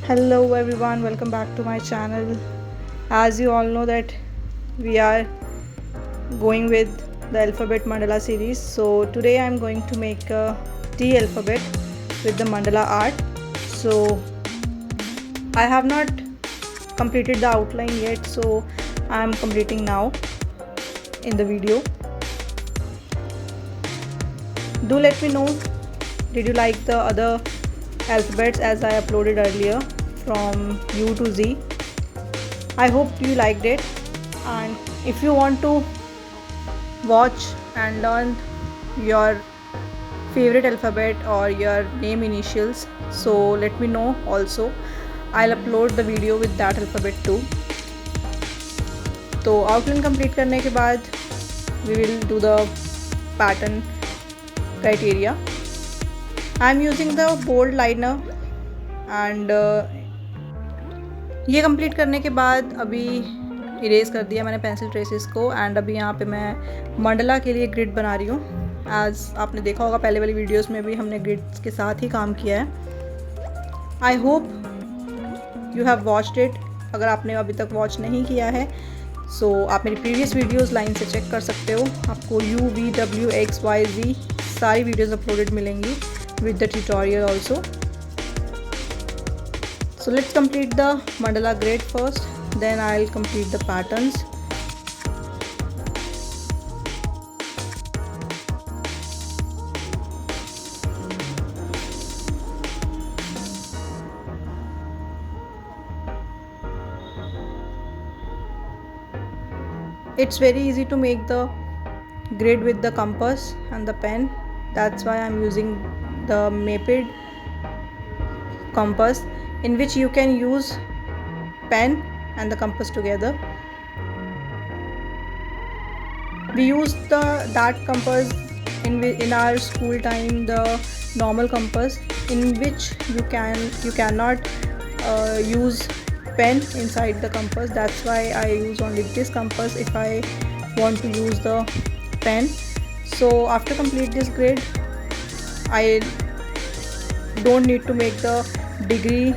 Hello everyone, welcome back to my channel. As you all know that we are going with the alphabet mandala series. So today I'm going to make a T alphabet with the mandala art. So I have not completed the outline yet, so I'm completing now in the video. Do let me know, did you like the other alphabets as I uploaded earlier from U to Z? I hope you liked it, and if you want to watch and learn your favorite alphabet or your name initials, so let me know also. I'll upload the video with that alphabet too. तो outline complete करने के बाद we will do the pattern criteria. I'm using the bold liner and ये complete करने के बाद अभी erase कर दिया मैंने पेंसिल ट्रेसेस को, एंड अभी यहाँ पे मैं मंडला के लिए ग्रिड बना रही हूँ. एज आपने देखा होगा पहले वाली वीडियोस में भी हमने ग्रिड्स के साथ ही काम किया है. I hope you have watched it. अगर आपने अभी तक वॉच नहीं किया है सो आप मेरी प्रीवियस वीडियोस लाइन से चेक कर सकते हो. आपको UVWXYZ सारी वीडियोस अपलोडेड मिलेंगी with the tutorial also. So let's complete the mandala grid first, then I'll complete the patterns. It's very easy to make the grid with the compass and the pen. That's why I'm using the Maped compass, in which you can use pen and the compass together. We used that compass in our school time, the normal compass, in which you cannot use pen inside the compass. That's why I use only this compass if I want to use the pen. So after complete this grid, I don't need to make the degree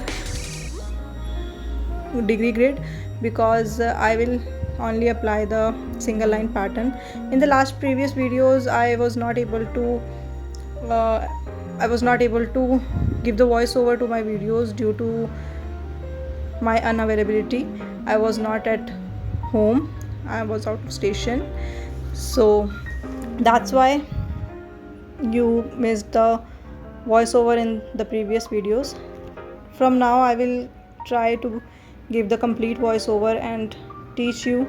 grid because I will only apply the single line pattern. In the previous videos I was not able to give the voiceover to my videos due to my unavailability. I was not at home, I was out of station, so that's why you missed the voiceover in the previous videos. From now I will try to give the complete voiceover and teach you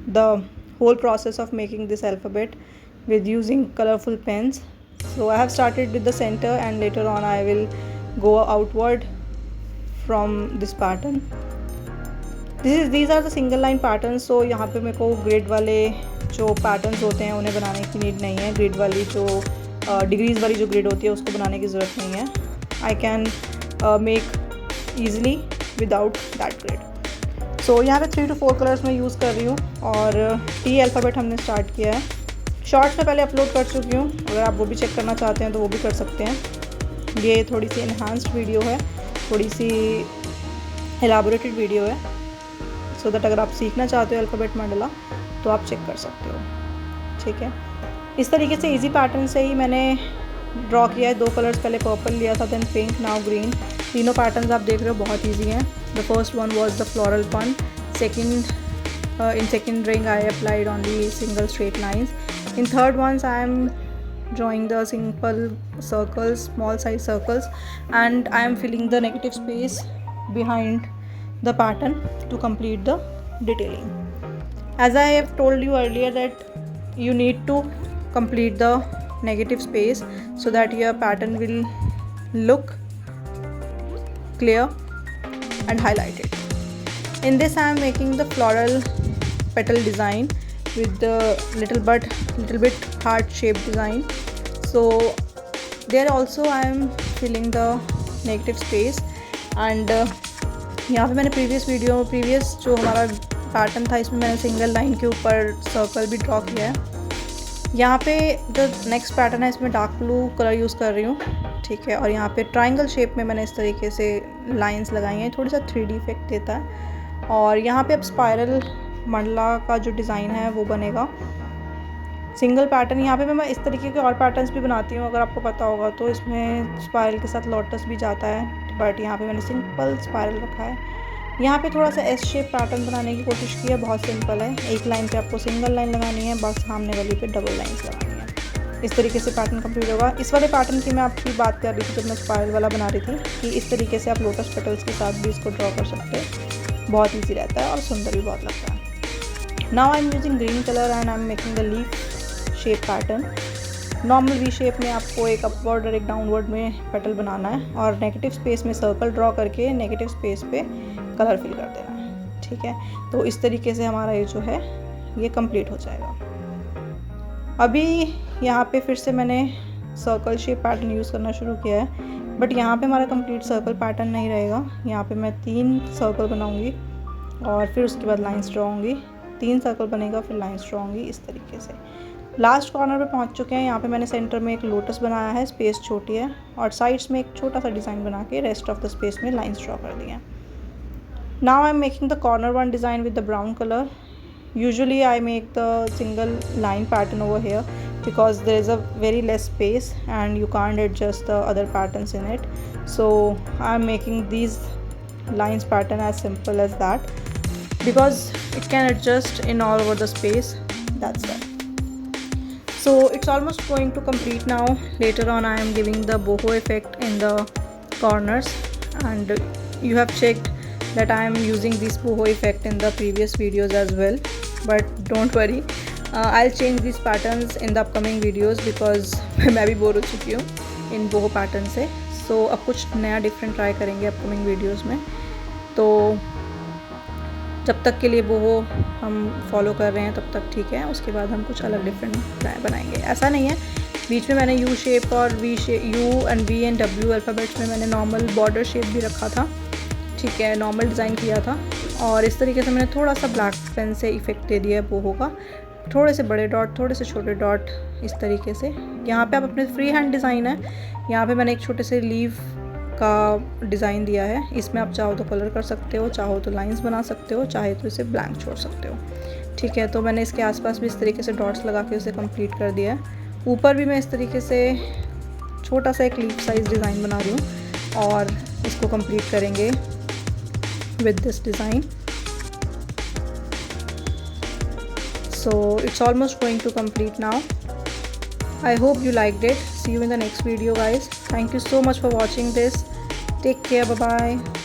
the whole process of making this alphabet with using colorful pens. So I have started with the center and later on I will go outward from this pattern. These are the single line patterns. So यहाँ पे मेरे को grid वाले जो patterns होते हैं उन्हें बनाने की नीड नहीं है. ग्रिड वाली जो डिग्रीज वाली जो ग्रिड होती है उसको बनाने की ज़रूरत नहीं है. I can make easily without that grid. So यहाँ पे 3 to 4 कलर्स मैं यूज़ कर रही हूँ और टी अल्फ़ाबेट हमने स्टार्ट किया है. शॉर्ट्स में पहले अपलोड कर चुकी हूँ, अगर आप वो भी चेक करना चाहते हैं तो वो भी कर सकते हैं. ये थोड़ी सी इन्हांस्ड वीडियो है, थोड़ी सी एलाबोरेटेड वीडियो है, सो दैट अगर आप सीखना चाहते हो अल्फ़ाबेट मंडला तो आप चेक कर सकते हो. ठीक है, इस तरीके से इजी पैटर्न से ही मैंने ड्रॉ किया है. 2 कलर्स, पहले पर्पल लिया था, देन पिंक, नाउ ग्रीन. तीनों पैटर्न्स आप देख रहे हो बहुत इजी हैं. The first one was the floral पन. In second ring I applied only single straight lines. In third ones I am drawing the simple circles, small size circles, and I am filling the negative space behind the pattern to complete the detailing. As I have told you earlier that you need to complete the negative space so that your pattern will look clear and highlighted. In this I am making the floral petal design with the little bit heart shaped design. So there also I am filling the negative space. and यहाँ पे मैंने previous जो हमारा pattern था इसमें मैंने single line के ऊपर सर्कल भी ड्रॉ किया है. यहाँ पे जो नेक्स्ट पैटर्न है इसमें डार्क ब्लू कलर यूज़ कर रही हूँ. ठीक है। और यहाँ पे ट्रायंगल शेप में मैंने इस तरीके से लाइंस लगाई हैं, थोड़ा सा 3D इफेक्ट देता है। और यहाँ पे अब स्पायरल मंडला का जो डिज़ाइन है वो बनेगा। सिंगल पैटर्न, यहाँ पे मैं इस तरीके के और पैटर्न्स भी बनाती हूँ, अगर आपको पता होगा तो। इसमें स्पायरल के साथ लोटस भी जाता है, बट यहाँ पे मैंने सिंपल स्पायरल रखा है। यहाँ पे थोड़ा सा एस शेप पैटर्न बनाने की कोशिश की है, बहुत सिंपल है। एक लाइन पे आपको सिंगल लाइन लगानी है, बस सामने वाली पे डबल लाइन्स लगानी है। इस तरीके से पैटर्न कंप्लीट होगा। इस वाले पैटर्न की मैं आपकी बात कर रही थी जब मैं स्पायरल वाला बना रही थी, कि इस तरीके से आप लोटस पेटल्स के साथ भी इसको ड्रॉ कर सकते हैं। बहुत ईजी रहता है और सुंदर भी बहुत लगता है। Now I am using green colour and I am making the leaf shape pattern. Normal V shape में आपको एक अपवर्ड और एक डाउनवर्ड में पेटल बनाना है, और नेगेटिव स्पेस में सर्कल ड्रॉ करके नेगेटिव स्पेस पे कलर फिल कर देना है, ठीक है। तो इस तरीके से हमारा ये जो है ये कंप्लीट हो जाएगा। अभी यहाँ पे फिर से मैंने सर्कल शेप पैटर्न यूज़ करना शुरू किया है, बट यहाँ पे हमारा कंप्लीट सर्कल पैटर्न नहीं रहेगा। यहाँ पे मैं 3 सर्कल बनाऊँगी और फिर उसके बाद लाइन्स ड्रॉ होंगी। 3 सर्कल बनेगा, फिर लाइन्स ड्रॉ होंगी, इस तरीके से। लास्ट कॉर्नर पे पहुंच चुके हैं। यहाँ पे मैंने सेंटर में एक लोटस बनाया है, स्पेस छोटी है, और साइड्स में एक छोटा सा डिज़ाइन बना के रेस्ट ऑफ द स्पेस में लाइंस ड्रॉ कर दिए हैं। Now I am making the corner one design with the brown colour. Usually I make the single line pattern over here because there is a very less space and you can't adjust the other patterns in it, so I am making these lines pattern as simple as that because it can adjust in all over the space. That's it. So it's almost going to complete now. Later on I am giving the boho effect in the corners, and you have checked that I am using this boho effect in the previous videos as well, but don't worry, I'll change these patterns in the upcoming videos because मैं भी bore हो चुकी हूँ इन boho pattern से। So अब कुछ नया different try करेंगे अपकमिंग वीडियोज़ में। तो जब तक के लिए वो हम फॉलो कर रहे हैं तब तक ठीक है, उसके बाद हम कुछ अलग डिफरेंट बनाएंगे। ऐसा नहीं है, बीच में मैंने यू शेप और V shape, U and V and W alphabets में मैंने नॉर्मल बॉर्डर शेप भी रखा था, ठीक है, नॉर्मल डिज़ाइन किया था। और इस तरीके से मैंने थोड़ा सा ब्लैक पेन से इफेक्ट दे दिया है बोहो का, थोड़े से बड़े डॉट, थोड़े से छोटे डॉट, इस तरीके से। यहाँ पे आप अपने फ्री हैंड डिज़ाइन है, यहाँ पे मैंने एक छोटे से लीव का डिज़ाइन दिया है। इसमें आप चाहो तो कलर कर सकते हो, चाहो तो लाइंस बना सकते हो, चाहे तो इसे ब्लैंक छोड़ सकते हो, ठीक है। तो मैंने इसके आसपास भी इस तरीके से डॉट्स लगा के उसे कंप्लीट कर दिया है। ऊपर भी मैं इस तरीके से छोटा सा एक लीफ साइज डिज़ाइन बना रही हूँ और इसको कंप्लीट करेंगे with this design. So it's almost going to complete now. I hope you liked it. See you in the next video guys. Thank you so much for watching this. Take care. Bye bye.